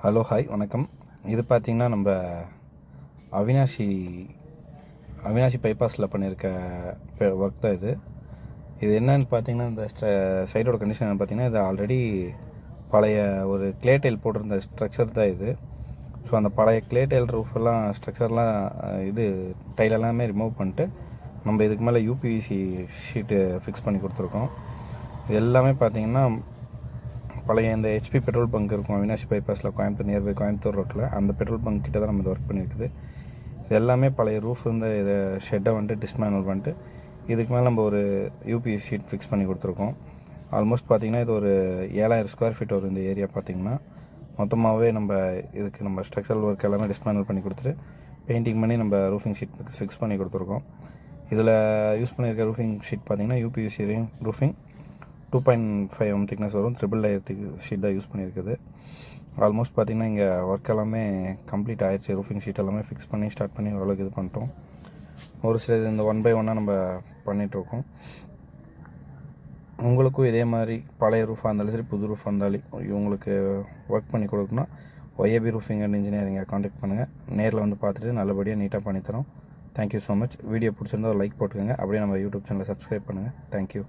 Hello hi வணக்கம். இது பார்த்திங்கன்னா நம்ம அவினாஷி பைபாஸில் பண்ணியிருக்க ஒர்க் தான் இது. என்னன்னு பார்த்தீங்கன்னா, இந்த சைடோட கண்டிஷன் என்னென்னு பார்த்தீங்கன்னா, இது ஆல்ரெடி பழைய ஒரு கிளே டைல் போட்டிருந்த ஸ்ட்ரக்சர் தான் இது. ஸோ அந்த பழைய கிளே டைல் ரூஃபெல்லாம் ஸ்ட்ரக்சர்லாம் இது டைல் எல்லாமே ரிமூவ் பண்ணிட்டு நம்ம இதுக்கு மேலே யூபிவிசி ஷீட்டு ஃபிக்ஸ் பண்ணி கொடுத்துருக்கோம். இது எல்லாமே பார்த்திங்கன்னா பழைய இந்த ஹெச்பி பெட்ரோல் பங்க் இருக்கும் அவினாஷி பைபாஸில் நியர்பை கோயம்புத்தூர் ரோட்டில், அந்த பெட்ரோல் பங்க் கிட்ட தான் நம்ம இது ஒர்க் பண்ணியிருக்குது. இது எல்லாமே பழைய ரூஃப் இந்த இதை ஷெட்டை வந்துட்டு டிஸ்மேனல் பண்ணிட்டு இதுக்கு மேலே நம்ம ஒரு யூபிஎஸ் ஷீட் ஃபிக்ஸ் பண்ணி கொடுத்துருக்கோம். ஆல்மோஸ்ட் பார்த்திங்கன்னா இது ஒரு 7000 ஸ்கொயர் ஃபீட் வரும் இந்த ஏரியா. பார்த்திங்கன்னா மொத்தமாகவே நம்ம ஸ்ட்ரக்சரல் ஒர்க் எல்லாமே டிஸ்மேனல் பண்ணி கொடுத்துட்டு பெயிண்டிங் பண்ணி நம்ம ரூஃபிங் ஷீட் ஃபிக்ஸ் பண்ணி கொடுத்துருக்கோம். இதில் யூஸ் பண்ணியிருக்க ரூஃபிங் ஷீட் பார்த்திங்கன்னா யூபிஎஸ்சி ரூஃபிங் 2.5 mm திக்னஸ் வரும். ட்ரிபிள் லேயர் ஷீட் தான் யூஸ் பண்ணியிருக்குது. ஆல்மோஸ்ட் பார்த்திங்கன்னா இங்கே ஒர்க் எல்லாமே கம்ப்ளீட் ஆயிடுச்சு. ரூஃபிங் ஷீட் எல்லாமே ஃபிக்ஸ் பண்ணி ஸ்டார்ட் பண்ணி ஓரளவுக்கு இது பண்ணிட்டோம். ஒரு சில இந்த 1 by 1 நம்ம பண்ணிகிட்ருக்கோம். உங்களுக்கும் இதே மாதிரி பழைய ரூஃபாக இருந்தாலும் சரி, புது ரூஃபாக இருந்தாலும் உங்களுக்கு ஒர்க் பண்ணி கொடுக்கணும்னா ஒய்ஏபி ரூஃபிங் அண்ட் இன்ஜினியரிங்கை காண்டாக்ட் பண்ணுங்கள். நேரில் வந்து பார்த்துட்டு நல்லபடியாக நீட்டாக பண்ணித்தரோம். Thank you so much. வீடியோ பிடிச்சிருந்தா ஒரு லைக் போட்டுக்கோங்க. அப்படியே நம்ம யூடியூப் சேனலை சப்ஸ்கிரைப் பண்ணுங்கள். தேங்க்யூ.